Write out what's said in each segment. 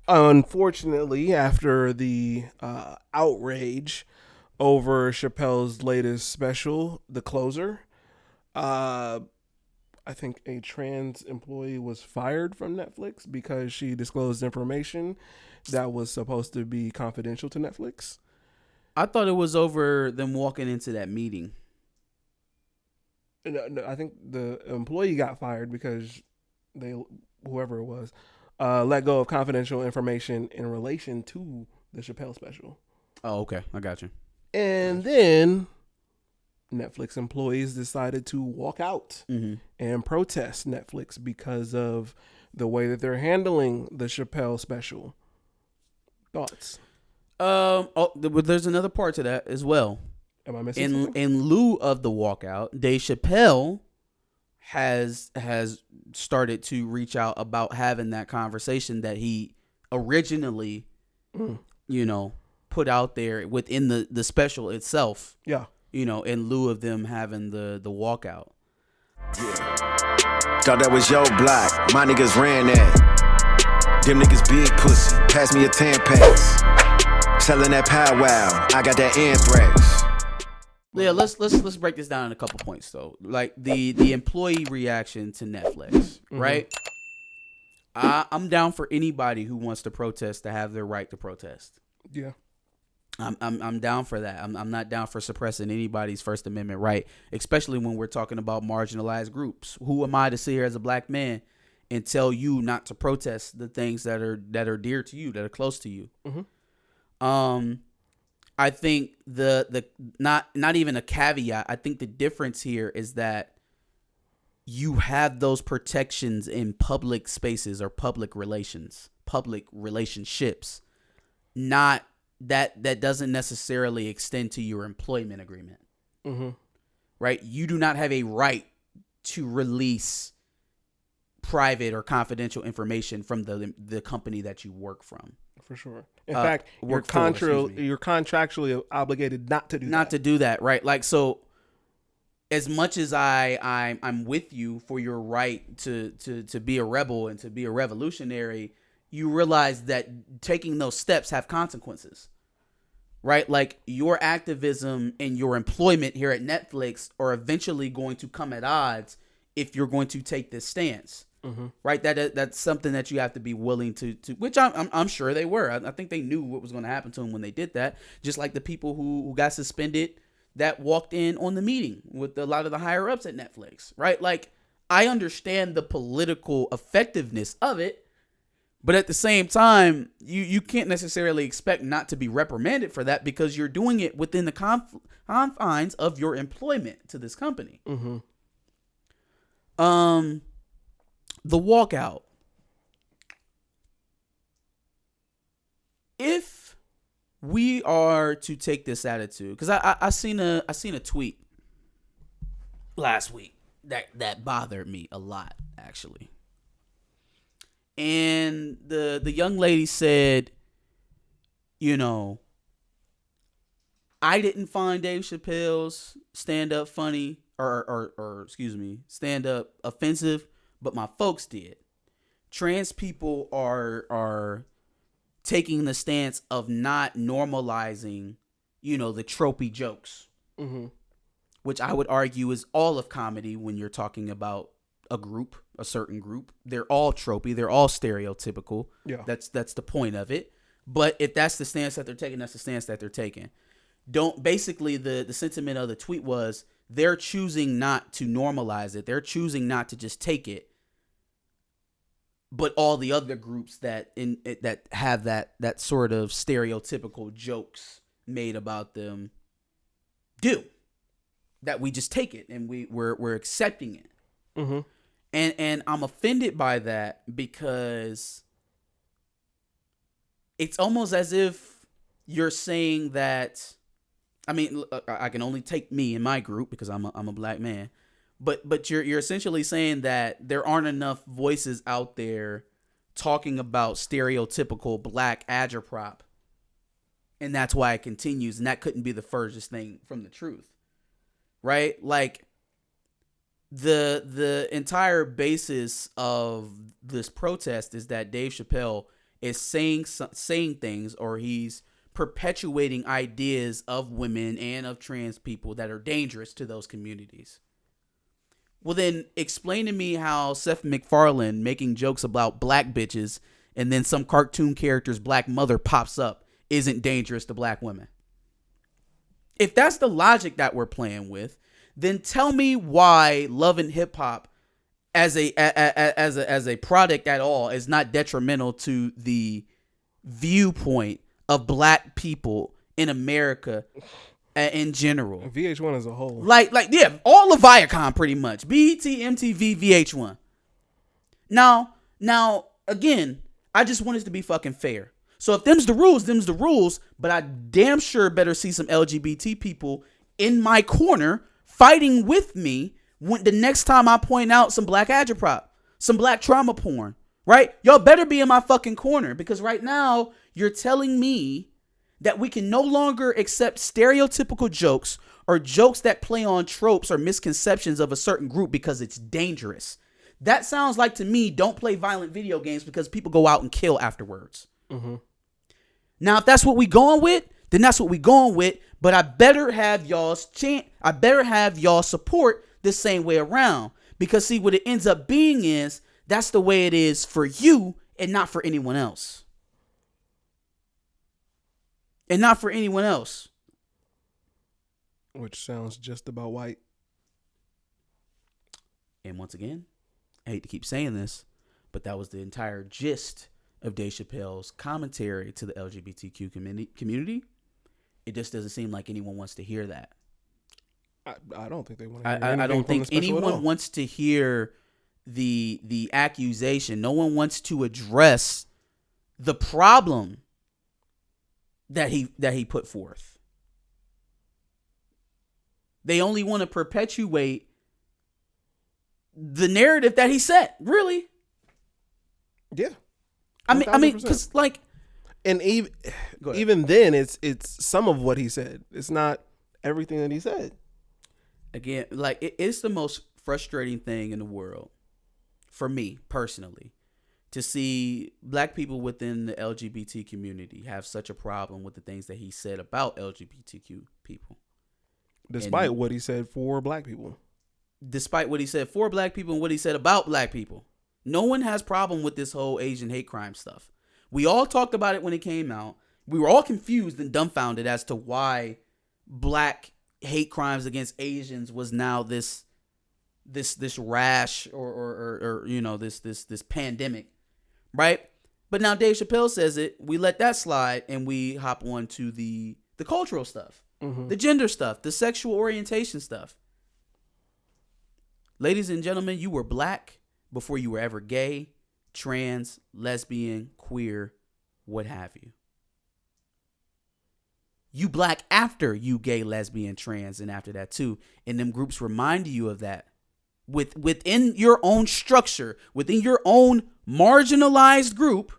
Unfortunately, after the outrage over Chappelle's latest special, The Closer, uh, I think a trans employee was fired from Netflix because she disclosed information that was supposed to be confidential to Netflix. I thought it was over them walking into that meeting. No, I think the employee got fired because they, whoever it was, let go of confidential information in relation to the Chappelle special. Oh, okay. I got you. And then Netflix employees decided to walk out Mm-hmm. and protest Netflix because of the way that they're handling the Chappelle special. Thoughts? There's another part to that as well. Am I missing In something? in lieu of the walkout, Dave Chappelle has started to reach out about having that conversation that he originally, put out there within the special itself. Yeah. In lieu of them having the walkout. Yeah. Thought that was your block. My niggas ran that. Them niggas big pussy. Pass me a 10 packs. Selling that powwow. I got that anthrax. Yeah, let's break this down in a couple points though. Like the employee reaction to Netflix, right? I'm down for anybody who wants to protest to have their right to protest. Yeah. I'm down for that. I'm not down for suppressing anybody's First Amendment right, especially when we're talking about marginalized groups. Who am I to sit here as a black man and tell you not to protest the things that are dear to you, that are close to you? I think the not even a caveat. I think the difference here is that you have those protections in public spaces or public relationships. Not that doesn't necessarily extend to your employment agreement. Right? You do not have a right to release private or confidential information from the company that you work from. For sure. In fact, you're contractually obligated not to do that. Not to do that, right? Like, so as much as I'm with you for your right to be a rebel and to be a revolutionary, you realize that taking those steps have consequences, right? Like, your activism and your employment here at Netflix are eventually going to come at odds if you're going to take this stance. Right, that's something that you have to be willing to which I'm sure they were. I think they knew what was going to happen to them when they did that. Just like the people who got suspended that walked in on the meeting with a lot of the higher ups at Netflix. Right, like, I understand the political effectiveness of it, but at the same time, you can't necessarily expect not to be reprimanded for that because you're doing it within the confines of your employment to this company. The walkout. If we are to take this attitude, because I seen a tweet last week that bothered me a lot, actually. And the young lady said, I didn't find Dave Chappelle's stand-up funny or stand-up offensive, but my folks did. Trans people are taking the stance of not normalizing, the tropey jokes, which I would argue is all of comedy when you're talking about a certain group. They're all tropey. They're all stereotypical. Yeah. That's the point of it. But if that's the stance that they're taking, that's the stance that they're taking. Basically the sentiment of the tweet was they're choosing not to normalize it. They're choosing not to just take it. But all the other groups that have that sort of stereotypical jokes made about them do. That we just take it and we're accepting it. And I'm offended by that because it's almost as if you're saying that. I mean, I can only take me and my group because I'm a black man. But you're essentially saying that there aren't enough voices out there talking about stereotypical black agitprop, and that's why it continues, and that couldn't be the furthest thing from the truth, right? Like, the entire basis of this protest is that Dave Chappelle is saying things, or he's perpetuating ideas of women and of trans people that are dangerous to those communities. Well, then explain to me how Seth MacFarlane making jokes about black bitches and then some cartoon character's black mother pops up isn't dangerous to black women. If that's the logic that we're playing with, then tell me why Love and Hip Hop as a product at all is not detrimental to the viewpoint of black people in America in general. VH1 as a whole. Like yeah, all of Viacom pretty much. BET, MTV, VH1. Now again, I just want it to be fucking fair. So if them's the rules, but I damn sure better see some LGBT people in my corner fighting with me when the next time I point out some black agitprop, some black trauma porn, right? Y'all better be in my fucking corner, because right now you're telling me that we can no longer accept stereotypical jokes or jokes that play on tropes or misconceptions of a certain group because it's dangerous. That sounds like to me, don't play violent video games because people go out and kill afterwards. Mm-hmm. Now, if that's what we going with, then that's what we going with. But I better have y'all's I better have y'all support the same way around, because see, what it ends up being is that's the way it is for you and not for anyone else. And not for anyone else. Which sounds just about white. And once again, I hate to keep saying this, but that was the entire gist of Dave Chappelle's commentary to the LGBTQ community. It just doesn't seem like anyone wants to hear that. I don't think they want to hear I don't think anyone wants to hear the accusation. No one wants to address the problem that he put forth. They only want to perpetuate the narrative that he set, really. Yeah. 1,000%. I mean, because like, and even then, it's some of what he said. It's not everything that he said. Again, like it's the most frustrating thing in the world for me personally to see black people within the LGBT community have such a problem with the things that he said about LGBTQ people, despite what he said for black people. Despite what he said for black people and what he said about black people. No one has problem with this whole Asian hate crime stuff. We all talked about it when it came out. We were all confused and dumbfounded as to why black hate crimes against Asians was now this rash or you know, this pandemic, right? But now Dave Chappelle says it. We let that slide and we hop on to the cultural stuff, the gender stuff, the sexual orientation stuff. Ladies and gentlemen, you were black before you were ever gay, trans, lesbian, queer, what have you. You black after you gay, lesbian, trans, and after that too. And them groups remind you of that. Within your own structure, within your own marginalized group,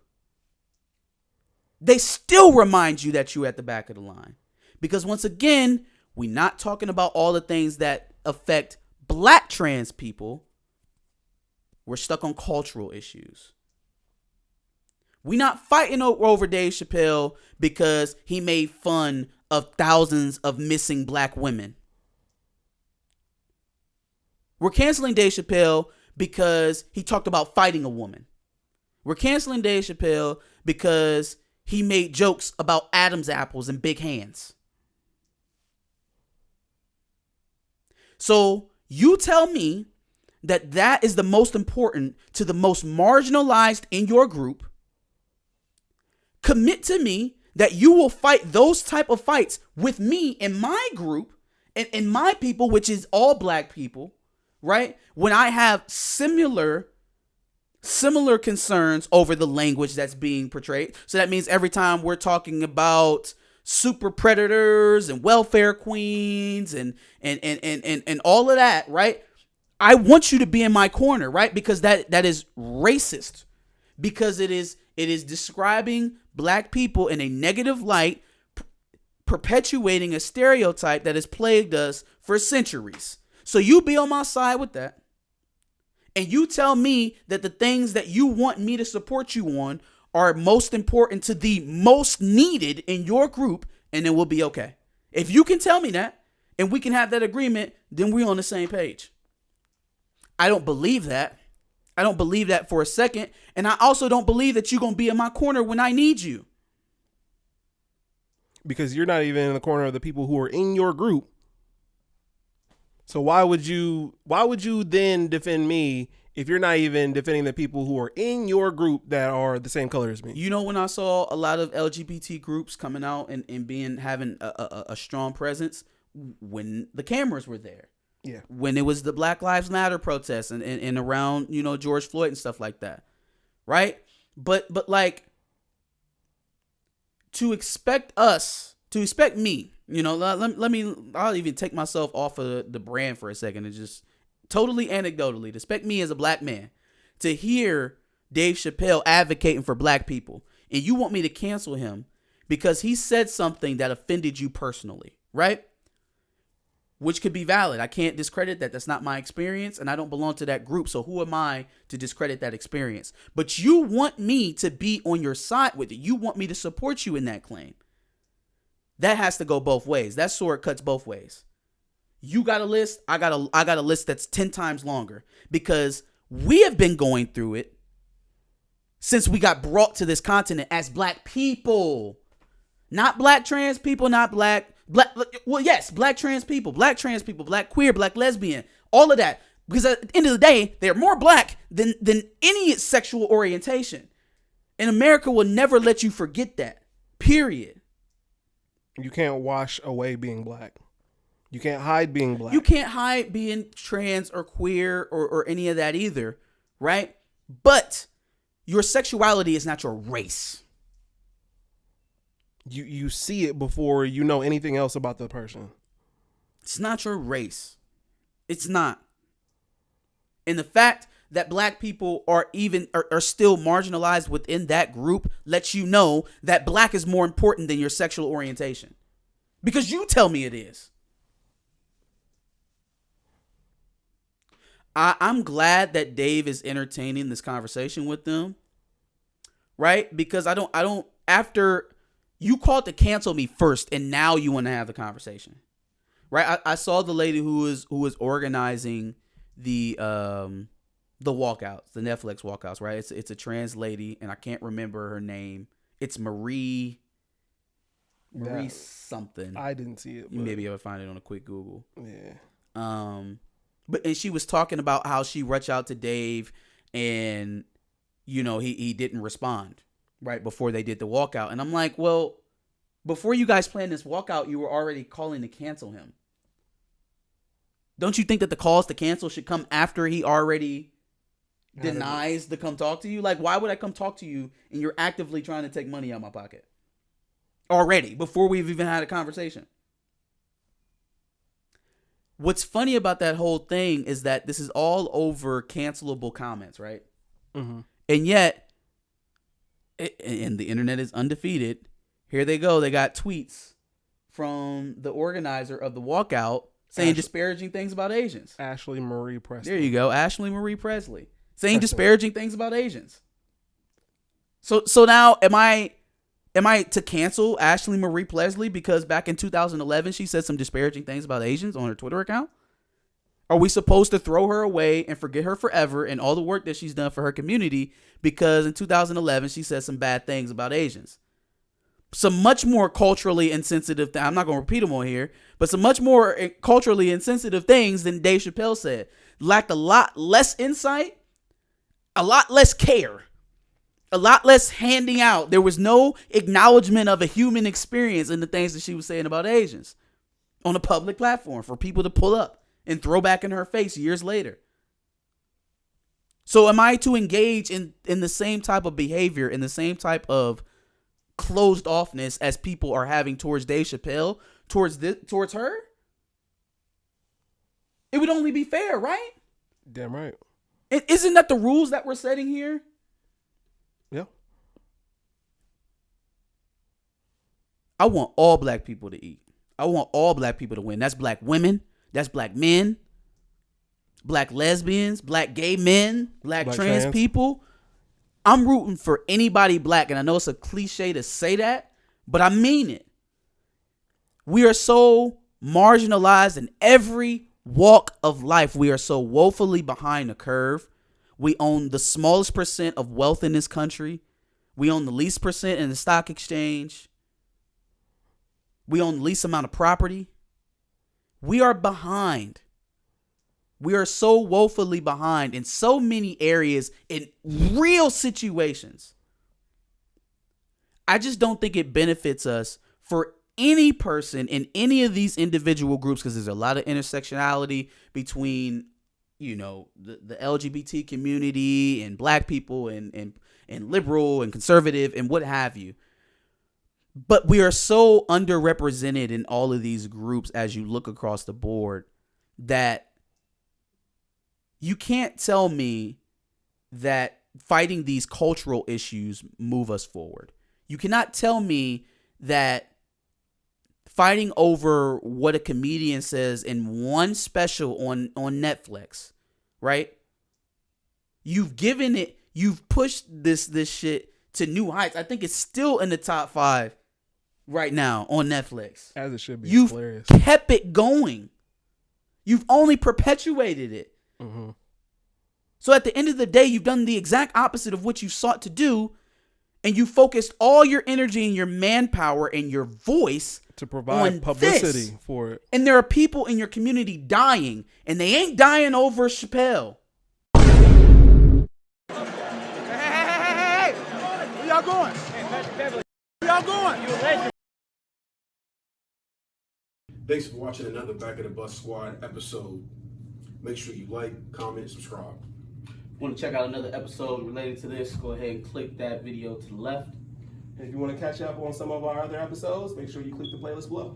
they still remind you that you're at the back of the line. Because once again, we're not talking about all the things that affect black trans people. We're stuck on cultural issues. We're not fighting over Dave Chappelle because he made fun of thousands of missing black women. We're canceling Dave Chappelle because he talked about fighting a woman. We're canceling Dave Chappelle because he made jokes about Adam's apples and big hands. So you tell me that is the most important to the most marginalized in your group. Commit to me that you will fight those type of fights with me in my group and in my people, which is all black people, right? When I have similar concerns over the language that's being portrayed. So that means every time we're talking about super predators and welfare queens and all of that, right? I want you to be in my corner, right? Because that is racist. Because it is describing black people in a negative light, perpetuating a stereotype that has plagued us for centuries. So you be on my side with that. And you tell me that the things that you want me to support you on are most important to the most needed in your group, and then we'll be okay. If you can tell me that and we can have that agreement, then we're on the same page. I don't believe that. I don't believe that for a second. And I also don't believe that you're going to be in my corner when I need you. Because you're not even in the corner of the people who are in your group. So why would you then defend me if you're not even defending the people who are in your group that are the same color as me? You know, when I saw a lot of LGBT groups coming out and having a strong presence, when the cameras were there. Yeah. When it was the Black Lives Matter protests and around, you know, George Floyd and stuff like that. Right? But like, to expect me, you know, I'll even take myself off of the brand for a second and just totally anecdotally, to expect me as a black man to hear Dave Chappelle advocating for black people, and you want me to cancel him because he said something that offended you personally, right? Which could be valid. I can't discredit that. That's not my experience, and I don't belong to that group. So who am I to discredit that experience? But you want me to be on your side with it. You want me to support you in that claim. That has to go both ways. That sword cuts both ways. You got a list. I got a list that's 10 times longer, because we have been going through it since we got brought to this continent as black people, not black trans people, not black, well, yes, black trans people, black queer, black lesbian, all of that. Because at the end of the day, they're more black than any sexual orientation. And America will never let you forget that, period. You can't wash away being black. You can't hide being black. You can't hide being trans or queer or any of that either, right? But your sexuality is not your race. You see it before you know anything else about the person. It's not your race. It's not. And the fact that black people are still marginalized within that group lets you know that black is more important than your sexual orientation. Because you tell me it is. I'm glad that Dave is entertaining this conversation with them. Right? Because I don't after you called to cancel me first, and now you want to have the conversation, right? I saw the lady who was organizing the walkouts, the Netflix walkouts, right? It's a trans lady, and I can't remember her name. It's Marie something. I didn't see it. You may be able to find it on a quick Google. Yeah. But she was talking about how she reached out to Dave, and you know he didn't respond. Right before they did the walkout. And I'm like, well, before you guys planned this walkout, you were already calling to cancel him. Don't you think that the calls to cancel should come after he already denies to come talk to you? Like, why would I come talk to you and you're actively trying to take money out of my pocket? Already, before we've even had a conversation. What's funny about that whole thing is that this is all over cancelable comments, right? Mm-hmm. And yet, and the internet is undefeated. Here they go. They got tweets from the organizer of the walkout saying disparaging things about Asians. Ashley Marie Presley. There you go. Ashley Marie Presley saying disparaging things about Asians. So now am I to cancel Ashley Marie Presley because back in 2011 she said some disparaging things about Asians on her Twitter account? Are we supposed to throw her away and forget her forever and all the work that she's done for her community because in 2011 she said some bad things about Asians? Some much more culturally insensitive I'm not going to repeat them on here, but some much more culturally insensitive things than Dave Chappelle said. Lacked a lot less insight, a lot less care, a lot less handing out. There was no acknowledgement of a human experience in the things that she was saying about Asians on a public platform for people to pull up and throw back in her face years later. So am I to engage in the same type of behavior, in the same type of closed offness as people are having towards Dave Chappelle, towards her? It would only be fair, right? Damn right. Isn't that the rules that we're setting here? Yeah. I want all black people to eat. I want all black people to win. That's black women. That's black men, black lesbians, black gay men, black trans people. I'm rooting for anybody black, and I know it's a cliche to say that, but I mean it. We are so marginalized in every walk of life. We are so woefully behind the curve. We own the smallest percent of wealth in this country. We own the least percent in the stock exchange. We own the least amount of property. We are behind. We are so woefully behind in so many areas in real situations. I just don't think it benefits us for any person in any of these individual groups, because there's a lot of intersectionality between, you know, the LGBT community and black people and liberal and conservative and what have you. But we are so underrepresented in all of these groups as you look across the board that you can't tell me that fighting these cultural issues move us forward. You cannot tell me that fighting over what a comedian says in one special on Netflix, right? You've pushed this shit to new heights. I think it's still in the top 5 right now on Netflix. As it should be. You've Hilarious. kept it going. You've only perpetuated it. Mm-hmm. So at the end of the day, you've done the exact opposite of what you sought to do, and you focused all your energy and your manpower and your voice to provide publicity for it. And there are people in your community dying, and they ain't dying over Chappelle. Hey, where y'all going? Where y'all going? Thanks for watching another Back of the Bus Squad episode. Make sure you like, comment, subscribe. Want to check out another episode related to this, go ahead and click that video to the left. And if you want to catch up on some of our other episodes, make sure you click the playlist below.